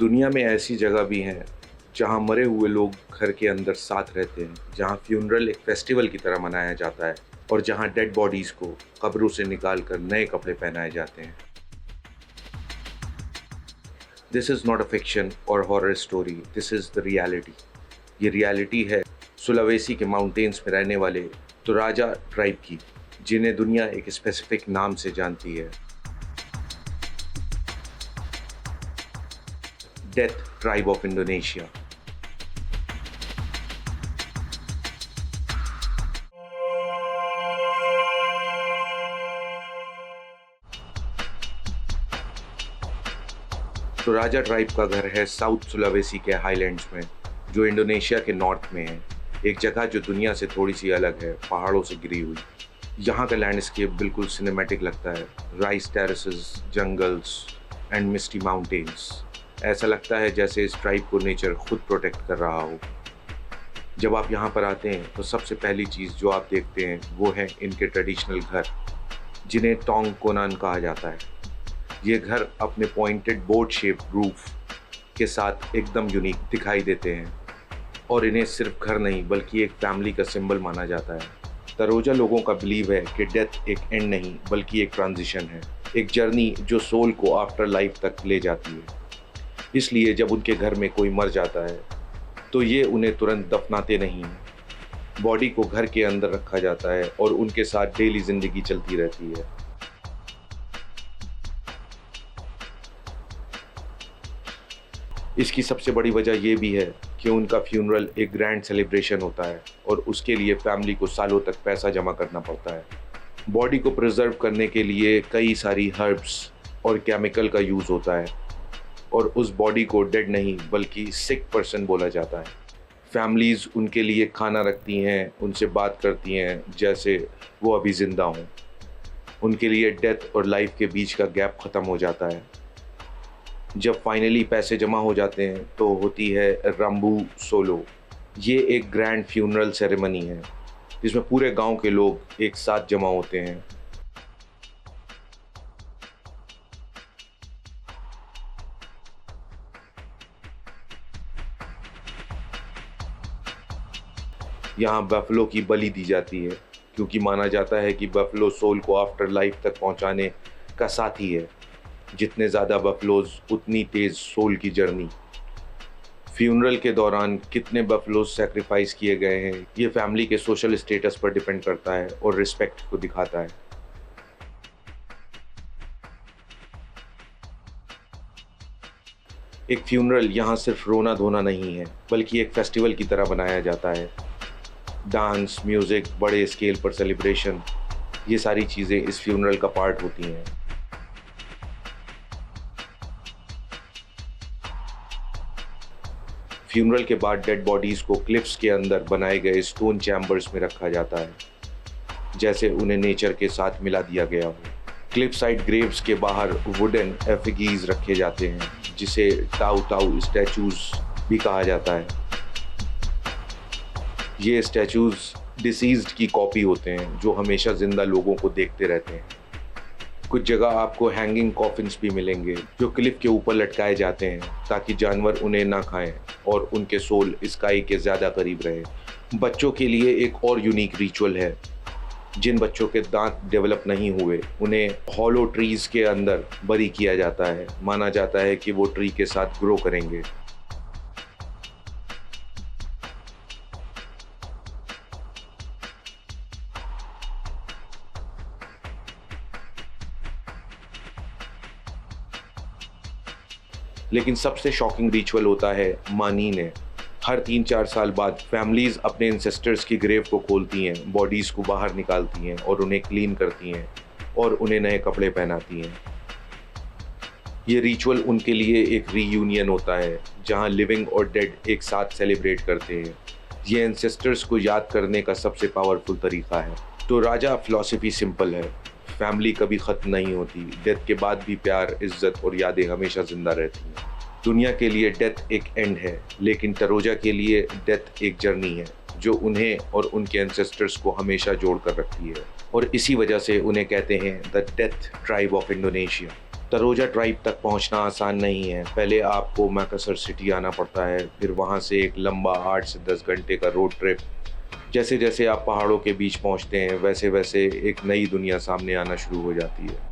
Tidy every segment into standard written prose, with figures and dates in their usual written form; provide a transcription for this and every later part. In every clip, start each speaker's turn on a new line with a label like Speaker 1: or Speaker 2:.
Speaker 1: दुनिया में ऐसी जगह भी हैं जहां मरे हुए लोग घर के अंदर साथ रहते हैं, जहां फ्यूनरल एक फेस्टिवल की तरह मनाया जाता है और जहां डेड बॉडीज को कब्रों से निकाल कर नए कपड़े पहनाए जाते हैं। This is not a fiction और horror story, this is the reality. ये रियलिटी है सुलावेसी के माउंटेन्स में रहने वाले तोराजा ट्राइब की, जिन्हें दुनिया एक स्पेसिफिक नाम से जानती है, death tribe of Indonesia. Toraja tribe का घर है साउथ सुलावेसी के हाईलैंड्स में, जो इंडोनेशिया के नॉर्थ में है। एक जगह जो दुनिया से थोड़ी सी अलग है, पहाड़ों से घिरी हुई। यहाँ का लैंडस्केप बिल्कुल सिनेमैटिक लगता है। Rice terraces, jungles and misty mountains. ऐसा लगता है जैसे इस ट्राइब को नेचर खुद प्रोटेक्ट कर रहा हो। जब आप यहाँ पर आते हैं तो सबसे पहली चीज़ जो आप देखते हैं वो है इनके ट्रेडिशनल घर, जिन्हें टोंग कोनान कहा जाता है। ये घर अपने पॉइंटेड बोट शेप रूफ के साथ एकदम यूनिक दिखाई देते हैं और इन्हें सिर्फ घर नहीं बल्कि एक फैमिली का सिंबल माना जाता है। तरोजा लोगों का बिलीव है कि डेथ एक एंड नहीं बल्कि एक ट्रांजिशन है, एक जर्नी जो सोल को आफ्टर लाइफ तक ले जाती है। इसलिए जब उनके घर में कोई मर जाता है तो ये उन्हें तुरंत दफनाते नहीं हैं। बॉडी को घर के अंदर रखा जाता है और उनके साथ डेली जिंदगी चलती रहती है। इसकी सबसे बड़ी वजह यह भी है कि उनका फ्यूनरल एक ग्रैंड सेलिब्रेशन होता है और उसके लिए फैमिली को सालों तक पैसा जमा करना पड़ता है। बॉडी को प्रिजर्व करने के लिए कई सारी हर्ब्स और केमिकल का यूज़ होता है और उस बॉडी को डेड नहीं बल्कि सिक पर्सन बोला जाता है। फैमिलीज़ उनके लिए खाना रखती हैं, उनसे बात करती हैं जैसे वो अभी ज़िंदा हों। उनके लिए डेथ और लाइफ के बीच का गैप ख़त्म हो जाता है। जब फाइनली पैसे जमा हो जाते हैं तो होती है रंबू सोलो। ये एक ग्रैंड फ्यूनरल सेरेमनी है जिसमें पूरे गांव के लोग एक साथ जमा होते हैं। यहाँ बफलो की बलि दी जाती है क्योंकि माना जाता है कि बफलो सोल को आफ्टर लाइफ तक पहुँचाने का साथी है। जितने ज़्यादा बफलोज उतनी तेज़ सोल की जर्नी। फ्यूनरल के दौरान कितने बफलोज सेक्रीफाइस किए गए हैं ये फैमिली के सोशल स्टेटस पर डिपेंड करता है और रिस्पेक्ट को दिखाता है। एक फ्यूनरल यहाँ सिर्फ रोना धोना नहीं है बल्कि एक फेस्टिवल की तरह बनाया जाता है। डांस, म्यूज़िक, बड़े स्केल पर सेलिब्रेशन, ये सारी चीज़ें इस फ्यूनरल का पार्ट होती हैं। फ्यूनरल के बाद डेड बॉडीज़ को क्लिफ्स के अंदर बनाए गए स्टोन चैम्बर्स में रखा जाता है, जैसे उन्हें नेचर के साथ मिला दिया गया हो। क्लिफ साइड ग्रेव्स के बाहर वुडन एफिगीज रखे जाते हैं, जिसे टाउ टाउ स्टैचूज भी कहा जाता है। ये स्टैचूज डिसीज्ड की कॉपी होते हैं जो हमेशा जिंदा लोगों को देखते रहते हैं। कुछ जगह आपको हैंगिंग कॉफिन्स भी मिलेंगे जो क्लिफ के ऊपर लटकाए जाते हैं ताकि जानवर उन्हें ना खाएं और उनके सोल स्काई के ज़्यादा करीब रहे। बच्चों के लिए एक और यूनिक रिचुअल है। जिन बच्चों के दांत डेवलप नहीं हुए उन्हें हॉलो ट्रीज़ के अंदर बरी किया जाता है। माना जाता है कि वो ट्री के साथ ग्रो करेंगे। लेकिन सबसे शॉकिंग रिचुअल होता है मानीने। हर 3-4 साल बाद फैमिलीज़ अपने एंसेस्टर्स की ग्रेव को खोलती हैं, बॉडीज़ को बाहर निकालती हैं और उन्हें क्लीन करती हैं और उन्हें नए कपड़े पहनाती हैं। ये रिचुअल उनके लिए एक रीयूनियन होता है जहां लिविंग और डेड एक साथ सेलिब्रेट करते हैं। ये एंसेस्टर्स को याद करने का सबसे पावरफुल तरीका है। तो राजा फिलॉसफी सिंपल है, फैमिली कभी ख़त्म नहीं होती। डेथ के बाद भी प्यार, इज्जत और यादें हमेशा जिंदा रहती हैं। दुनिया के लिए डेथ एक एंड है, लेकिन तरोजा के लिए डेथ एक जर्नी है जो उन्हें और उनके एंसेस्टर्स को हमेशा जोड़ कर रखती है। और इसी वजह से उन्हें कहते हैं the death tribe of Indonesia. Toraja tribe तक पहुंचना आसान नहीं है। पहले आपको मैकसर सिटी आना पड़ता है, फिर वहां से एक लंबा 8 से 10 घंटे का रोड ट्रिप। जैसे जैसे आप पहाड़ों के बीच पहुंचते हैं, वैसे वैसे एक नई दुनिया सामने आना शुरू हो जाती है।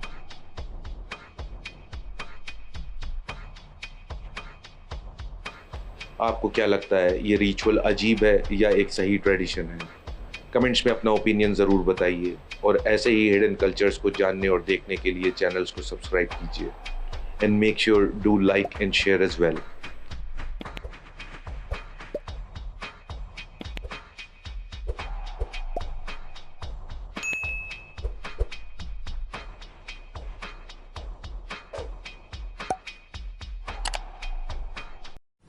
Speaker 1: आपको क्या लगता है, ये रिचुअल अजीब है या एक सही ट्रेडिशन है? कमेंट्स में अपना ओपिनियन ज़रूर बताइए, और ऐसे ही हिडन कल्चर्स को जानने और देखने के लिए चैनल्स को सब्सक्राइब कीजिए। And make sure do like and share as well.